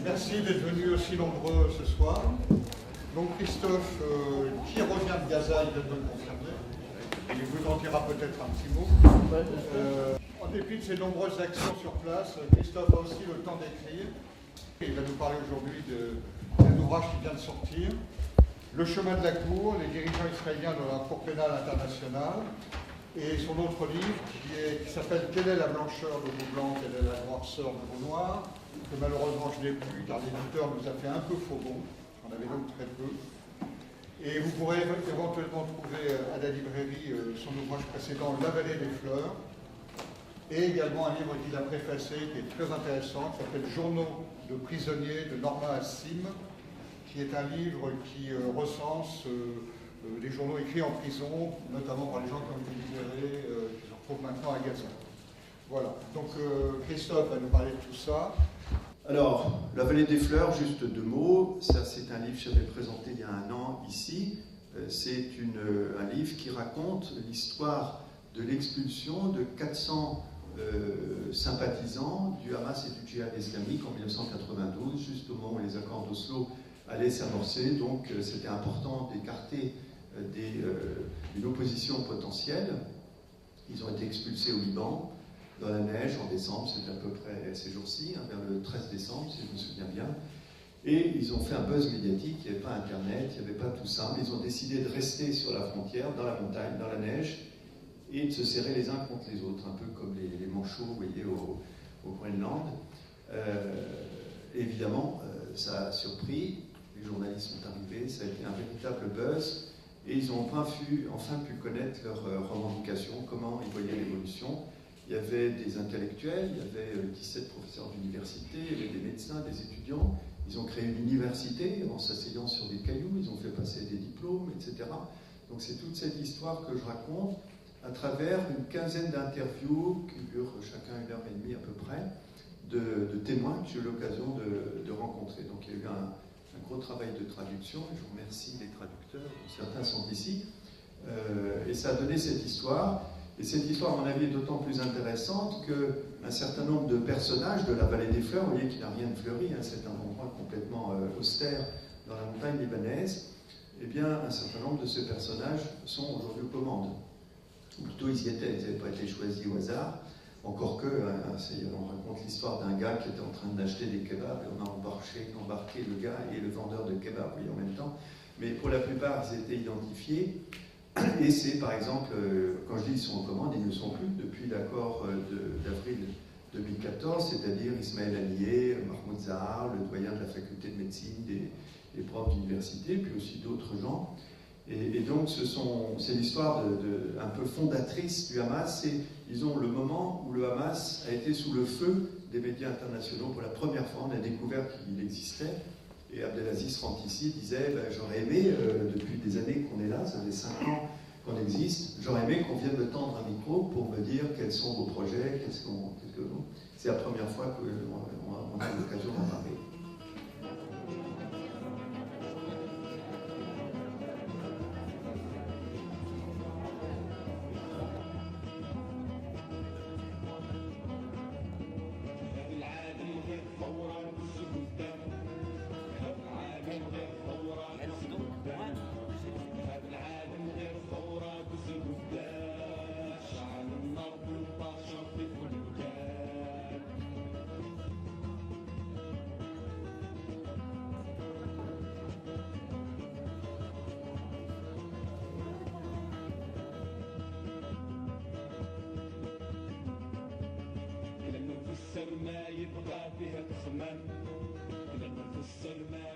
Merci d'être venus aussi nombreux ce soir. Donc Christophe, qui revient de Gaza, il vient de me le confirmer. Il vous en dira peut-être un petit mot. En dépit de ses nombreuses actions sur place, Christophe a aussi le temps d'écrire. Il va nous parler aujourd'hui d'un ouvrage qui vient de sortir, Le chemin de la Cour, les dirigeants israéliens de la Cour pénale internationale, et son autre livre qui s'appelle Quelle est la blancheur de vos blancs, quelle est la noirceur de vos noirs, que malheureusement je n'ai plus car l'éditeur nous a fait un peu faux bon, on avait donc très peu. Et vous pourrez éventuellement trouver à la librairie son ouvrage précédent, La vallée des fleurs, et également un livre qu'il a préfacé qui est très intéressant, qui s'appelle Journaux de prisonniers de Norma Hassim, qui est un livre qui recense les journaux écrits en prison, notamment par les gens qui ont été libérés, qui se retrouvent maintenant à Gaza. Voilà, donc Christophe va nous parler de tout ça. Alors, La vallée des fleurs, juste deux mots. Ça, c'est un livre que j'avais présenté il y a un an ici. C'est un livre qui raconte l'histoire de l'expulsion de 400 sympathisants du Hamas et du djihad islamique en 1992, juste au moment où les accords d'Oslo allaient s'amorcer. Donc, c'était important d'écarter une opposition potentielle. Ils ont été expulsés au Liban, dans la neige, en décembre, c'était à peu près ces jours-ci, vers le 13 décembre, si je me souviens bien. Et ils ont fait un buzz médiatique, il n'y avait pas Internet, il n'y avait pas tout ça, mais ils ont décidé de rester sur la frontière, dans la montagne, dans la neige, et de se serrer les uns contre les autres, un peu comme les manchots, vous voyez, au Groenland. Évidemment, ça a surpris, les journalistes sont arrivés, ça a été un véritable buzz, et ils ont enfin pu connaître leurs revendications, comment ils voyaient l'évolution. Il y avait des intellectuels, il y avait 17 professeurs d'université, il y avait des médecins, des étudiants. Ils ont créé une université en s'asseyant sur des cailloux, ils ont fait passer des diplômes, etc. Donc c'est toute cette histoire que je raconte à travers une quinzaine d'interviews qui durent chacun 1h30 à peu près, de témoins que j'ai eu l'occasion de rencontrer. Donc il y a eu un gros travail de traduction, et je remercie les traducteurs, certains sont ici, et ça a donné cette histoire. Et cette histoire, à mon avis, est d'autant plus intéressante qu'un certain nombre de personnages de la vallée des fleurs, vous voyez qu'il n'a rien de fleuri, hein, c'est un endroit complètement austère dans la montagne libanaise, eh bien, un certain nombre de ces personnages sont aujourd'hui aux commandes. Ou plutôt, ils y étaient, ils n'avaient pas été choisis au hasard, encore que, on raconte l'histoire d'un gars qui était en train d'acheter des kebabs, et on a embarqué le gars et le vendeur de kebabs, vous voyez, en même temps. Mais pour la plupart, ils étaient identifiés. Et c'est par exemple, quand je dis ils sont aux commandes, ils ne sont plus depuis l'accord d'avril 2014, c'est-à-dire Ismaël Haniyeh, Mahmoud Zahar, le doyen de la faculté de médecine, des profs d'université, puis aussi d'autres gens. Et donc c'est l'histoire un peu fondatrice du Hamas. C'est, disons, le moment où le Hamas a été sous le feu des médias internationaux. Pour la première fois, on a découvert qu'il existait. Et Abdelaziz Rantisi disait j'aurais aimé, depuis des années qu'on est là, ça fait 5 ans qu'on existe, j'aurais aimé qu'on vienne me tendre un micro pour me dire quels sont vos projets, c'est la première fois qu'on a l'occasion d'en parler. ما يبقى فيها تخمم لما نفسر ما